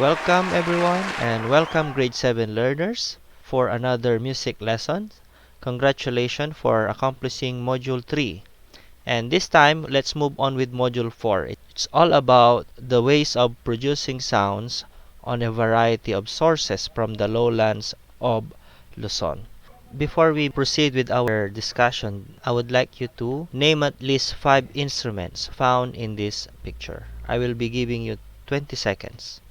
Welcome everyone and welcome grade 7 learners for another music lesson. Congratulations for accomplishing module 3. And this time, let's move on with module 4. It's all about the ways of producing sounds on a variety of sources from the lowlands of Luzon. Before we proceed with our discussion, I would like you to name at least 5 instruments found in this picture. I will be giving you 20 seconds.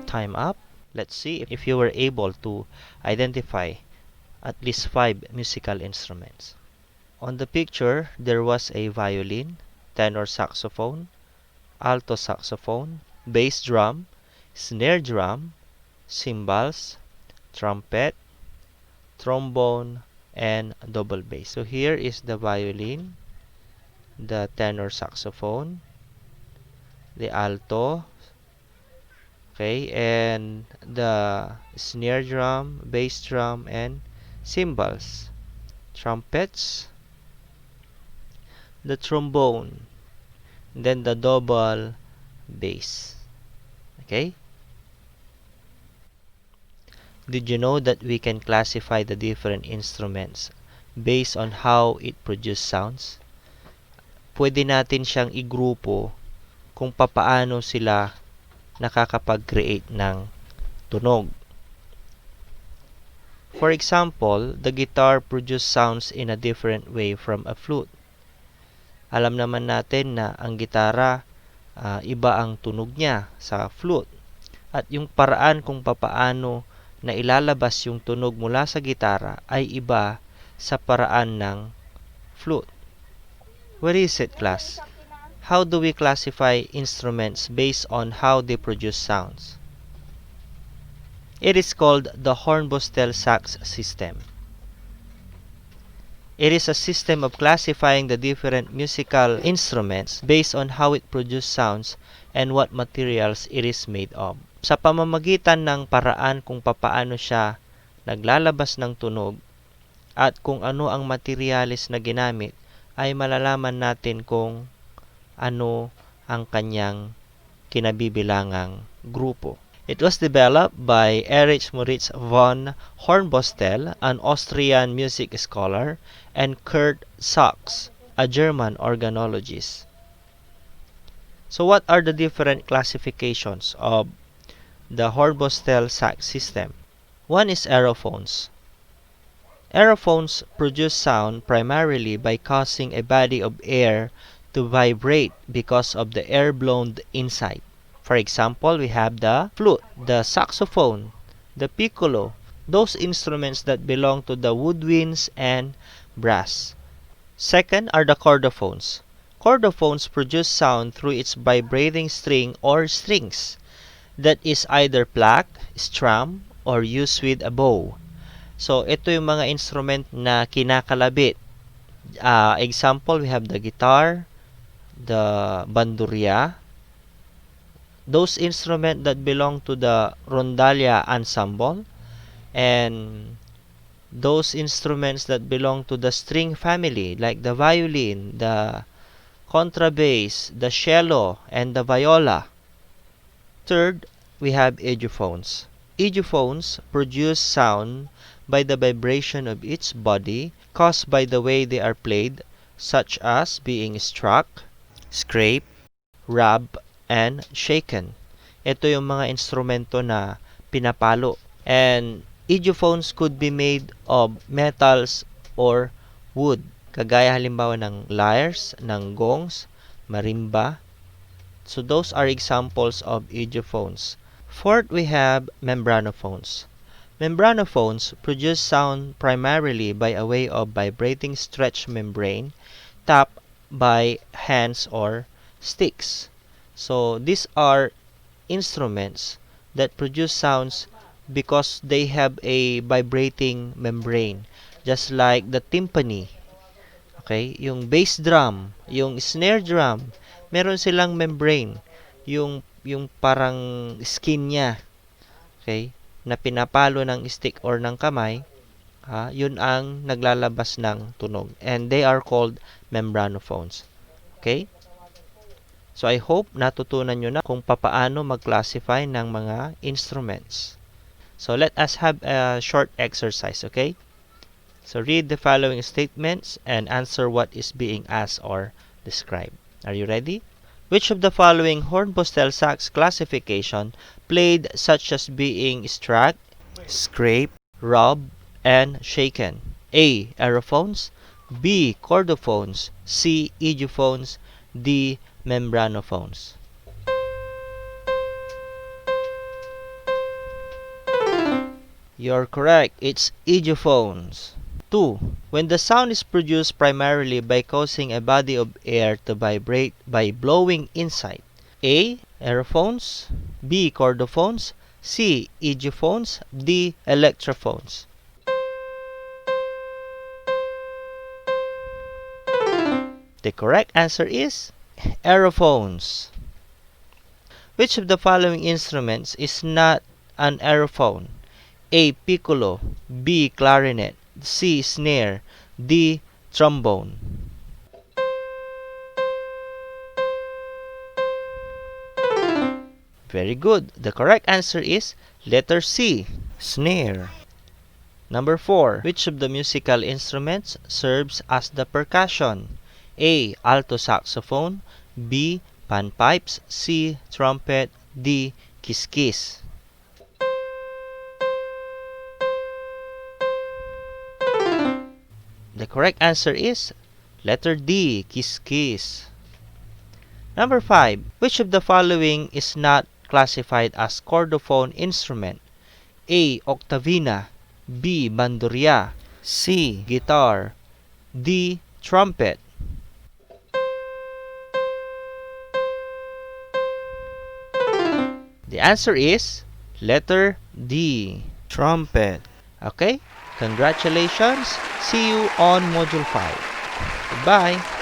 Time up. Let's see if you were able to identify at least 5 musical instruments. On the picture, there was a violin, tenor saxophone, alto saxophone, bass drum, snare drum, cymbals, trumpet, trombone, and double bass. So here is the violin, the tenor saxophone, the alto, okay, and the snare drum, bass drum, and cymbals, trumpets, the trombone, then the double bass. Okay? Did you know that we can classify the different instruments based on how it produces sounds? Pwede natin siyang igrupo kung papaano sila nakakapag-create ng tunog. For example, the guitar produces sounds in a different way from a flute. Alam naman natin na ang gitara, iba ang tunog niya sa flute. At yung paraan kung papaano na ilalabas yung tunog mula sa gitara ay iba sa paraan ng flute. What is it, class? How do we classify instruments based on how they produce sounds? It is called the Hornbostel sax system. It is a system of classifying the different musical instruments based on how it produces sounds and what materials it is made of. Sa pamamagitan ng paraan kung papaano siya naglalabas ng tunog at kung ano ang materials na ginamit, ay malalaman natin kung ano ang kanyang kinabibilangang grupo. It was developed by Erich Moritz von Hornbostel, an Austrian music scholar, and Kurt Sachs, a German organologist. So what are the different classifications of the Hornbostel sax system? One is aerophones. Aerophones produce sound primarily by causing a body of air to vibrate because of the air blown inside. For example, we have the flute, the saxophone, the piccolo, those instruments that belong to the woodwinds and brass. Second are the chordophones. Chordophones produce sound through its vibrating string or strings that is either plucked, strummed, or used with a bow. So, ito yung mga instrument na kinakalabit. Example, we have the guitar, the bandurria, those instruments that belong to the rondalia ensemble, and those instruments that belong to the string family, like the violin, the contrabass, the cello, and the viola. Third, we have idiophones. Idiophones produce sound by the vibration of its body caused by the way they are played, such as being struck, scraped, rubbed, and shaken. Ito yung mga instrumento na pinapalo. And idiophones could be made of metals or wood, kagaya halimbawa ng lyres, ng gongs, marimba. So those are examples of idiophones. Fourth, we have membranophones. Membranophones produce sound primarily by a way of vibrating stretched membrane tapped by hands or sticks. So these are instruments that produce sounds because they have a vibrating membrane, just like the timpani. Okay? Yung bass drum, yung snare drum, meron silang membrane. Yung parang skin niya, okay? Na pinapalo ng stick or ng kamay, yun ang naglalabas ng tunog. And they are called membranophones. Okay? So I hope natutunan nyo na kung papaano mag-classify ng mga instruments. So let us have a short exercise, okay? So read the following statements and answer what is being asked or described. Are you ready? Which of the following hornbostel sax classification played such as being struck, scraped, rubbed, and shaken? A. Aerophones, B. Chordophones, C. Idiophones, D. Membranophones. You're correct. It's idiophones. 2. When the sound is produced primarily by causing a body of air to vibrate by blowing inside. A. Aerophones, B. Chordophones, C. Idiophones, D. Electrophones. The correct answer is aerophones. Which of the following instruments is not an aerophone? A. Piccolo, B. Clarinet, C. Snare, D. Trombone. Very good. The correct answer is letter C. Snare. Number 4. Which of the musical instruments serves as the percussion? A. Alto saxophone, B. Panpipes, C. Trumpet, D. Kiskis. The correct answer is letter D. Kiskis. Number 5. Which of the following is not classified as chordophone instrument? A. Octavina, B. Bandurria, C. Guitar, D. Trumpet. The answer is letter D. Trumpet. Okay? Congratulations. See you on Module 5. Goodbye.